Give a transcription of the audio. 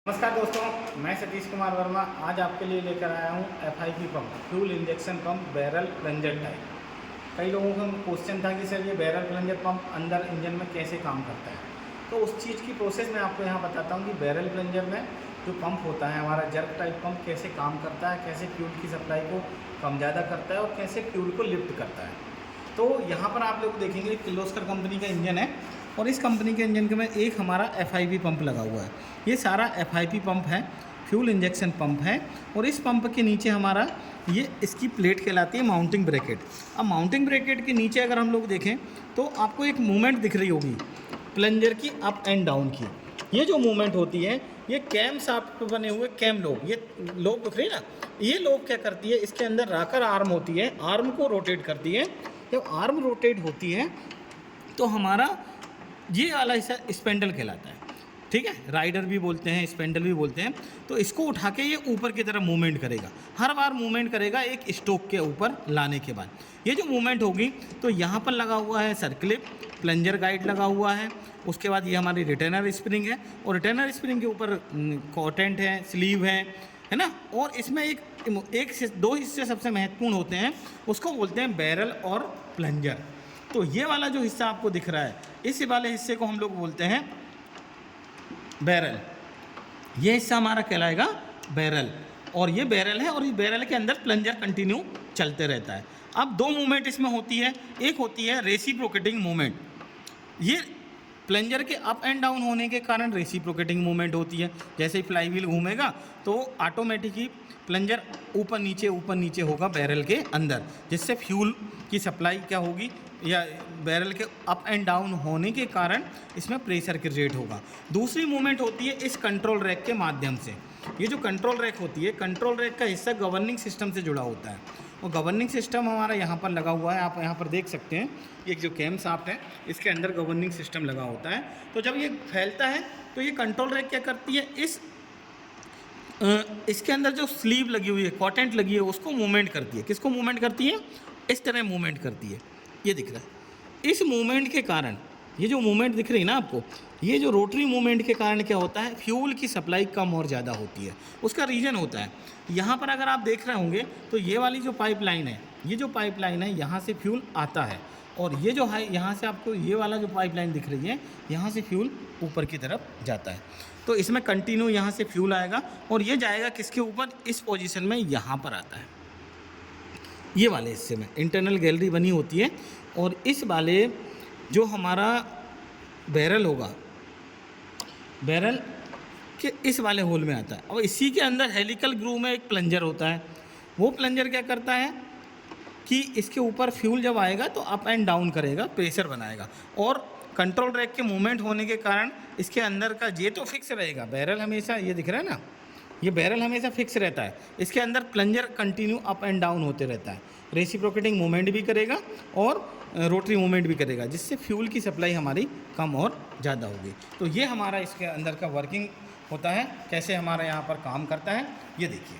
नमस्कार दोस्तों, मैं सतीश कुमार वर्मा आज आपके लिए लेकर आया हूँ FIP pump, fuel injection pump barrel plunger type. कई लोगों का क्वेश्चन था कि सर ये बैरल प्लंजर पंप अंदर इंजन में कैसे काम करता है। तो उस चीज़ की प्रोसेस मैं आपको यहाँ बताता हूँ कि बैरल प्लंजर में जो पंप होता है हमारा जर्क टाइप पंप कैसे काम करता है, कैसे फ्यूल की सप्लाई को कम ज़्यादा करता है और कैसे फ्यूल को लिफ्ट करता है। तो यहाँ पर आप लोग देखेंगे किर्लोस्कर कंपनी का इंजन है और इस कंपनी के इंजन के में एक हमारा FIP पंप लगा हुआ है। ये सारा FIP पंप है, फ्यूल इंजेक्शन पंप है। और इस पंप के नीचे हमारा ये इसकी प्लेट कहलाती है माउंटिंग ब्रैकेट। अब माउंटिंग ब्रैकेट के नीचे अगर हम लोग देखें तो आपको एक मूवमेंट दिख रही होगी प्लंजर की अप एंड डाउन की। ये जो मूवमेंट होती है ये कैम शाफ्ट पर बने हुए कैम लोब, ये लोब दिख रही है ना, ये लोब क्या करती है, इसके अंदर राकर आर्म होती है, आर्म को रोटेट करती है। जब आर्म रोटेट होती है तो हमारा ये वाला हिस्सा स्पेंडल कहलाता है, ठीक है, राइडर भी बोलते हैं, स्पेंडल भी बोलते हैं। तो इसको उठा के ये ऊपर की तरफ मूवमेंट करेगा, हर बार मूवमेंट करेगा एक स्टोक के ऊपर लाने के बाद। ये जो मूवमेंट होगी तो यहाँ पर लगा हुआ है सर्कलिप, प्लंजर गाइड लगा हुआ है, उसके बाद ये हमारी रिटेनर स्प्रिंग है और रिटेनर स्प्रिंग के ऊपर कॉटेंट है, स्लीव है ना। और इसमें एक से दो हिस्से सबसे महत्वपूर्ण होते हैं, उसको बोलते हैं बैरल और प्लंजर। तो ये वाला जो हिस्सा आपको दिख रहा है, इस वाले हिस्से को हम लोग बोलते हैं बैरल। ये हिस्सा हमारा कहलाएगा बैरल और ये बैरल है और इस बैरल के अंदर प्लंजर कंटिन्यू चलते रहता है। अब दो मूवमेंट इसमें होती है, एक होती है रेसिप्रोकेटिंग मूवमेंट। ये प्लंजर के अप एंड डाउन होने के कारण रेसिप्रोकेटिंग मूवमेंट होती है। जैसे ही फ्लाई व्हील घूमेगा तो ऑटोमेटिकली प्लंजर ऊपर नीचे होगा बैरल के अंदर, जिससे फ्यूल की सप्लाई क्या होगी, या बैरल के अप एंड डाउन होने के कारण इसमें प्रेशर क्रिएट होगा। दूसरी मूवमेंट होती है इस कंट्रोल रैक के माध्यम से। ये जो कंट्रोल रैक होती है, कंट्रोल रैक का हिस्सा गवर्निंग सिस्टम से जुड़ा होता है और गवर्निंग सिस्टम हमारा यहाँ पर लगा हुआ है। आप यहाँ पर देख सकते हैं एक जो कैम शाफ्ट है इसके अंदर गवर्निंग सिस्टम लगा होता है। तो जब ये फैलता है तो ये कंट्रोल रैक क्या करती है, इसके अंदर जो स्लीव लगी हुई है, कॉटेंट लगी है, उसको मूवमेंट करती है। किसको मूवमेंट करती है, इस तरह मूवमेंट करती है। ये दिख रहा है, इस मूवमेंट के कारण, ये जो मूवमेंट दिख रही है ना आपको, ये जो रोटरी मूवमेंट के कारण क्या होता है, फ्यूल की सप्लाई कम और ज़्यादा होती है। उसका रीज़न होता है, यहाँ पर अगर आप देख रहे होंगे तो ये वाली जो पाइपलाइन है, ये जो पाइपलाइन है यहाँ से फ्यूल आता है और ये जो है यहाँ से आपको ये वाला जो पाइपलाइन दिख रही है यहाँ से फ्यूल ऊपर की तरफ जाता है। तो इसमें कंटिन्यू यहाँ से फ्यूल आएगा और ये जाएगा किसके ऊपर, इस पोजीशन में यहाँ पर आता है। ये वाले हिस्से में इंटरनल गैलरी बनी होती है और इस वाले जो हमारा बैरल होगा, बैरल के इस वाले होल में आता है और इसी के अंदर हेलिकल ग्रूव में एक प्लंजर होता है। वो प्लंजर क्या करता है कि इसके ऊपर फ्यूल जब आएगा तो अप एंड डाउन करेगा, प्रेशर बनाएगा और कंट्रोल रैक के मूवमेंट होने के कारण इसके अंदर का ये तो फिक्स रहेगा, बैरल हमेशा, ये दिख रहा है ना, ये बैरल हमेशा फिक्स रहता है। इसके अंदर plunger continue up and down होते रहता है, रेसिप्रोकेटिंग मूवमेंट भी करेगा और रोटरी मूवमेंट भी करेगा, जिससे फ्यूल की सप्लाई हमारी कम और ज़्यादा होगी। तो ये हमारा इसके अंदर का वर्किंग होता है, कैसे हमारा यहाँ पर काम करता है ये देखिए।